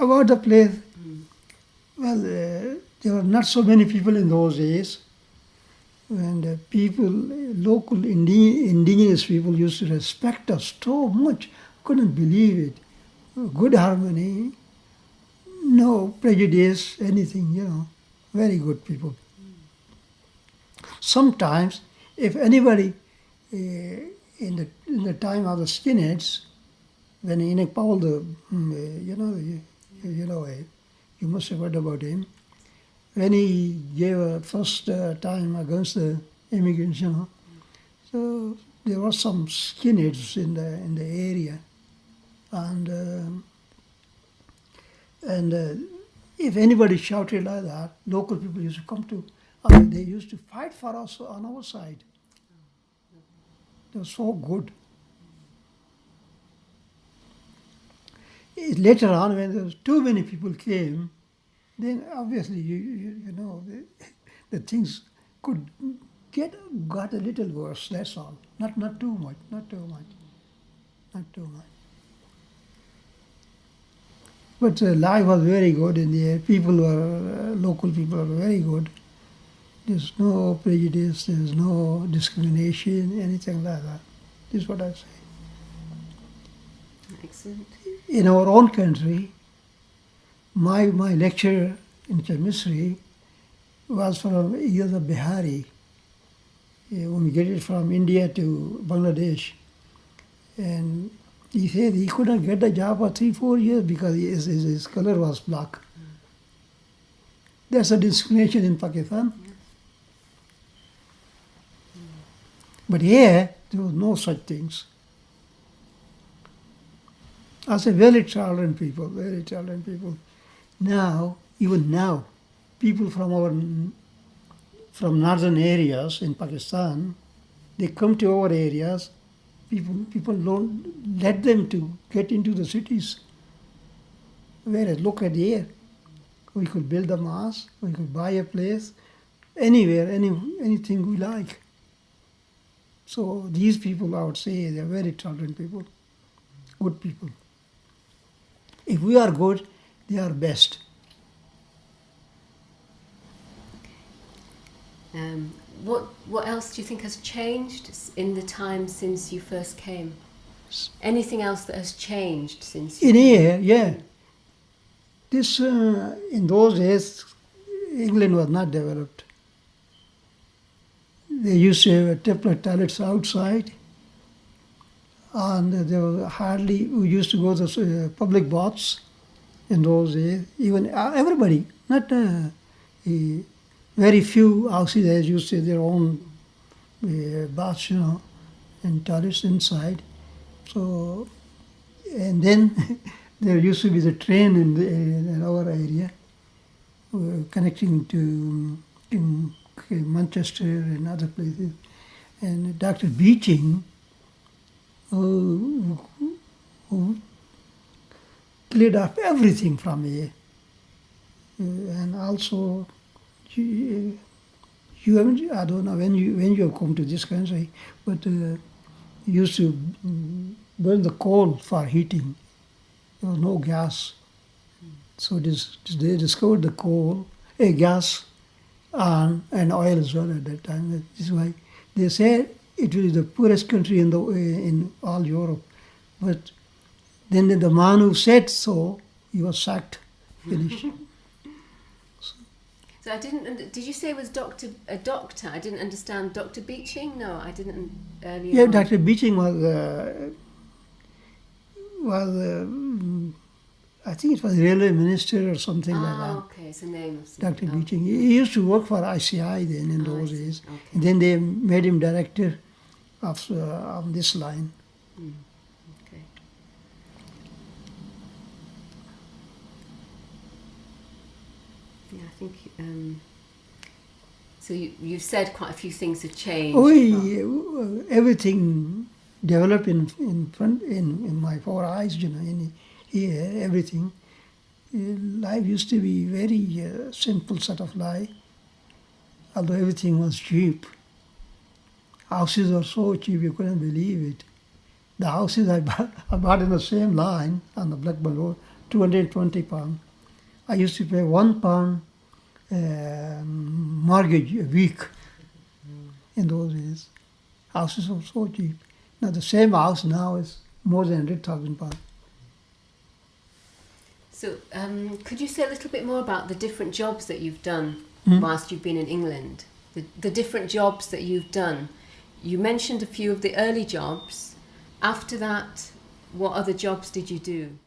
About the place, well, there were not so many people in those days. And people, local indigenous people used to respect us so much. Couldn't believe it. Good harmony, no prejudice, anything, very good people. Sometimes, if anybody, in the time of the skinheads, when Enoch Powell, you must have heard about him, when he gave a first time against the immigrants, so there were some skinheads in the area, and if anybody shouted like that, local people used to come to, they used to fight for us on our side. They were so good. Later on, when there was too many people came, then obviously the things got a little worse. That's all. Not too much. Not too much. But life was very good in the air. Local people were very good. There's no prejudice. There's no discrimination, anything like that. This is what I say. Excellent. In our own country, my lecturer in chemistry was from either Bihari, when we get it from India to Bangladesh. And he said he couldn't get a job for 3-4 years because his color was black. That's a discrimination in Pakistan. But here, there was no such things. I say very tolerant people. Now, even now, people from northern areas in Pakistan, they come to our areas. People don't let them to get into the cities. Whereas, look at here, we could build a mosque, we could buy a place, anywhere, anything we like. So these people, I would say, they're very tolerant people, good people. If we are good, they are best. What else do you think has changed in the time since you first came? Anything else that has changed since you In here, yeah. This, in those days, England was not developed. They used to have temporary toilets outside, and there was we used to go to public baths in those days. Even everybody, not very few houses used to have their own baths, and toilets inside. So, and then there used to be the train in our area connecting to Manchester and other places. And Dr. Beeching, who cleared up everything from here. And also, you haven't, I don't know when you have come to this country, but you used to burn the coal for heating. There was no gas. So they discovered the coal, gas, and oil as well at that time. This is why they said it was the poorest country in all Europe. But then the man who said so, he was sacked, finished. So I didn't. Did you say it was a doctor? I didn't understand. Dr. Beeching? No, I didn't earlier. Yeah, on. Dr. Beeching was I think it was railway minister or something like that. Okay, it's a name of Dr. something. Beeching. He used to work for ICI then in those days. Okay. And then they made him director of this line. Okay. Yeah, I think. So you've said quite a few things have changed. Everything developed in my 4 eyes, in here, everything. Life used to be very simple sort of life, although everything was cheap. Houses are so cheap, you couldn't believe it. The houses I bought in the same line on the Blackburn Road, 220 pounds. I used to pay £1 mortgage a week in those days. Houses were so cheap. Now the same house now is more than £100,000. So, could you say a little bit more about the different jobs that you've done whilst you've been in England? The different jobs that you've done. You mentioned a few of the early jobs. After that, what other jobs did you do?